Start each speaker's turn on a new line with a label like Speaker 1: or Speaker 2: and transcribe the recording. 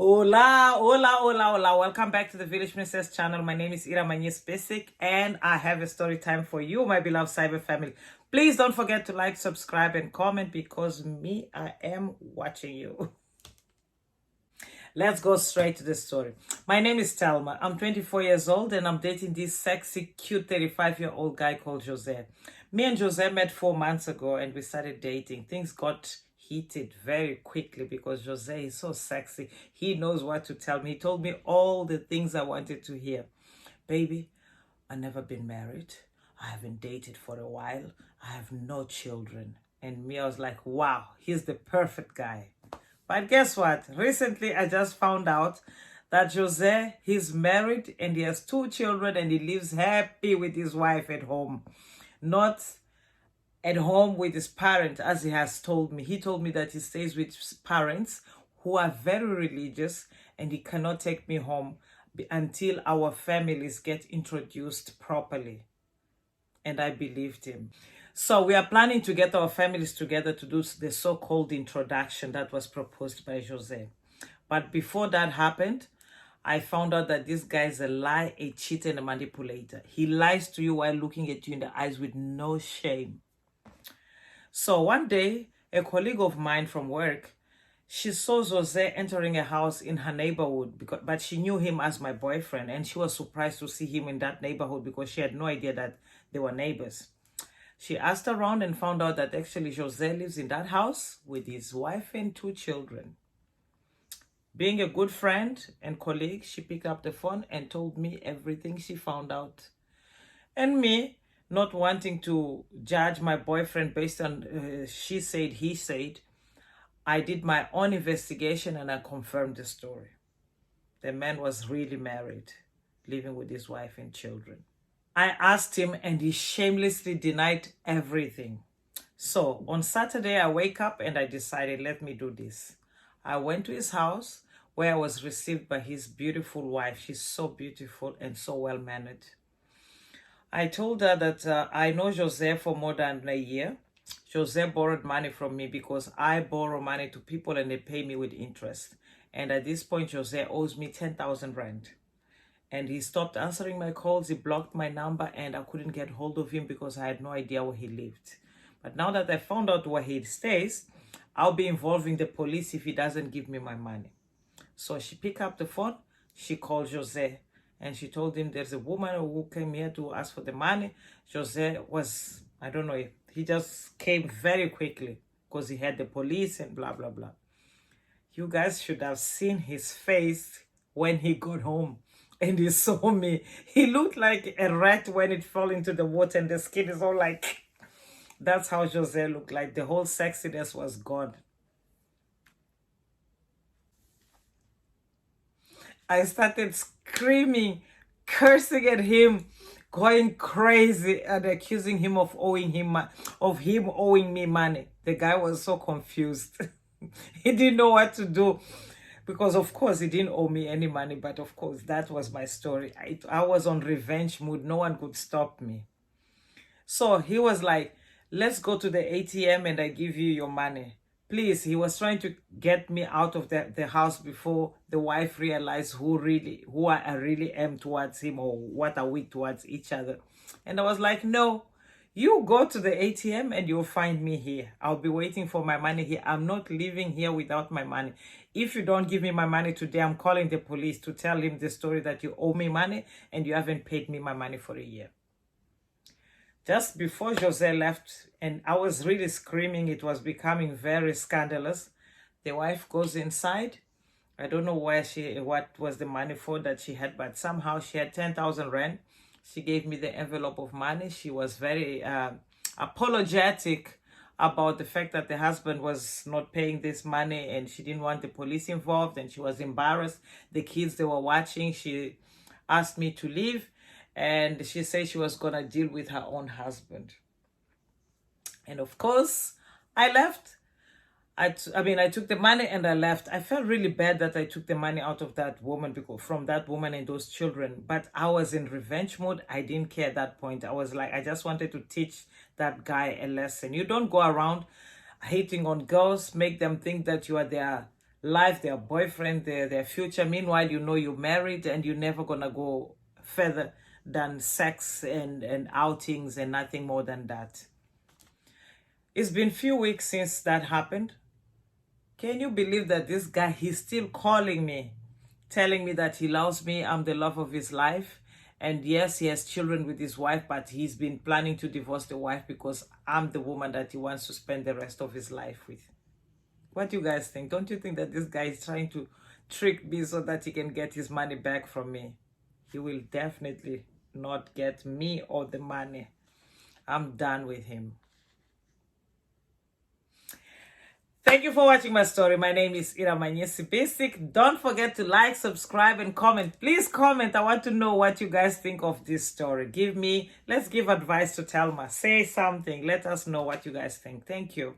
Speaker 1: Hola, hola, hola, hola. Welcome back to the Village Princess channel. My name is Ira Manyes Basic and I have a story time for you, my beloved cyber family. Please don't forget to like, subscribe, and comment because I am watching you. Let's go straight to the story. My name is Telma. I'm 24 years old and I'm dating this sexy, cute 35-year-old guy called Jose. Me and Jose met 4 months ago and we started dating. Things got heated very quickly because Jose is so sexy. He knows what to tell me. He told me all the things I wanted to hear. Baby, I've never been married. I haven't dated for a while. I have no children. And me, I was like, wow, he's the perfect guy. But guess what? Recently, I just found out that Jose, he's married and he has 2 children and he lives happy with his wife at home. Not at home with his parents, as he has told me. He told me that he stays with his parents who are very religious and he cannot take me home until our families get introduced properly. And I believed him. So we are planning to get our families together to do the so-called introduction that was proposed by Jose. But before that happened, I found out that this guy is a lie, a cheat, and a manipulator. He lies to you while looking at you in the eyes with no shame. So one day, a colleague of mine from work, she saw Jose entering a house in her neighborhood, but she knew him as my boyfriend, and she was surprised to see him in that neighborhood because she had no idea that they were neighbors. She asked around and found out that actually Jose lives in that house with his wife and 2 children. Being a good friend and colleague, she picked up the phone and told me everything she found out. And me, not wanting to judge my boyfriend based on she said, he said, I did my own investigation and I confirmed the story. The man was really married, living with his wife and children. I asked him and he shamelessly denied everything. So on Saturday, I wake up and I decided, let me do this. I went to his house where I was received by his beautiful wife. She's so beautiful and so well-mannered. I told her that I know Jose for more than a year. Jose borrowed money from me because I borrow money to people and they pay me with interest. And at this point, Jose owes me 10,000 rand. And he stopped answering my calls. He blocked my number and I couldn't get hold of him because I had no idea where he lived. But now that I found out where he stays, I'll be involving the police if he doesn't give me my money. So she picked up the phone, she called Jose, and she told him there's a woman who came here to ask for the money. Jose was, I don't know, he just came very quickly because he had the police and blah, blah, blah. You guys should have seen his face when he got home and he saw me. He looked like a rat when it fell into the water and the skin is all like... That's how Jose looked like. The whole sexiness was gone. I started screaming, cursing at him, going crazy and accusing him of owing me money. The guy was so confused. He didn't know what to do because of course he didn't owe me any money, but of course that was my story. I was on revenge mood. No one could stop me. So he was like, let's go to the ATM and I give you your money. Please, he was trying to get me out of the house before the wife realized who I really am towards him or what are we towards each other. And I was like, no, you go to the ATM and you'll find me here. I'll be waiting for my money here. I'm not leaving here without my money. If you don't give me my money today, I'm calling the police to tell him the story that you owe me money and you haven't paid me my money for a year. Just before Jose left, and I was really screaming, it was becoming very scandalous. The wife goes inside. I don't know what was the money for that she had, but somehow she had 10,000 rand. She gave me the envelope of money. She was very apologetic about the fact that the husband was not paying this money and she didn't want the police involved and she was embarrassed. The kids, they were watching. She asked me to leave. And she said she was going to deal with her own husband. And of course, I left. I took the money and I left. I felt really bad that I took the money out of that woman, from that woman and those children. But I was in revenge mode. I didn't care at that point. I was like, I just wanted to teach that guy a lesson. You don't go around hating on girls, make them think that you are their life, their boyfriend, their future. Meanwhile, you know you're married and you're never gonna go further than sex and outings and nothing more than that. It's been few weeks since that happened. Can you believe that this guy, he's still calling me, telling me that he loves me, I'm the love of his life. And yes, he has children with his wife, but he's been planning to divorce the wife because I'm the woman that he wants to spend the rest of his life with. What do you guys think? Don't you think that this guy is trying to trick me so that he can get his money back from me? He will definitely not get me or the money. I'm done with him. Thank you for watching my story. My name is Iramanyesi Basic. Don't forget to like, subscribe, and comment. Please comment. I want to know what you guys think of this story. Let's give advice to Thelma. Say something. Let us know what you guys think. Thank you.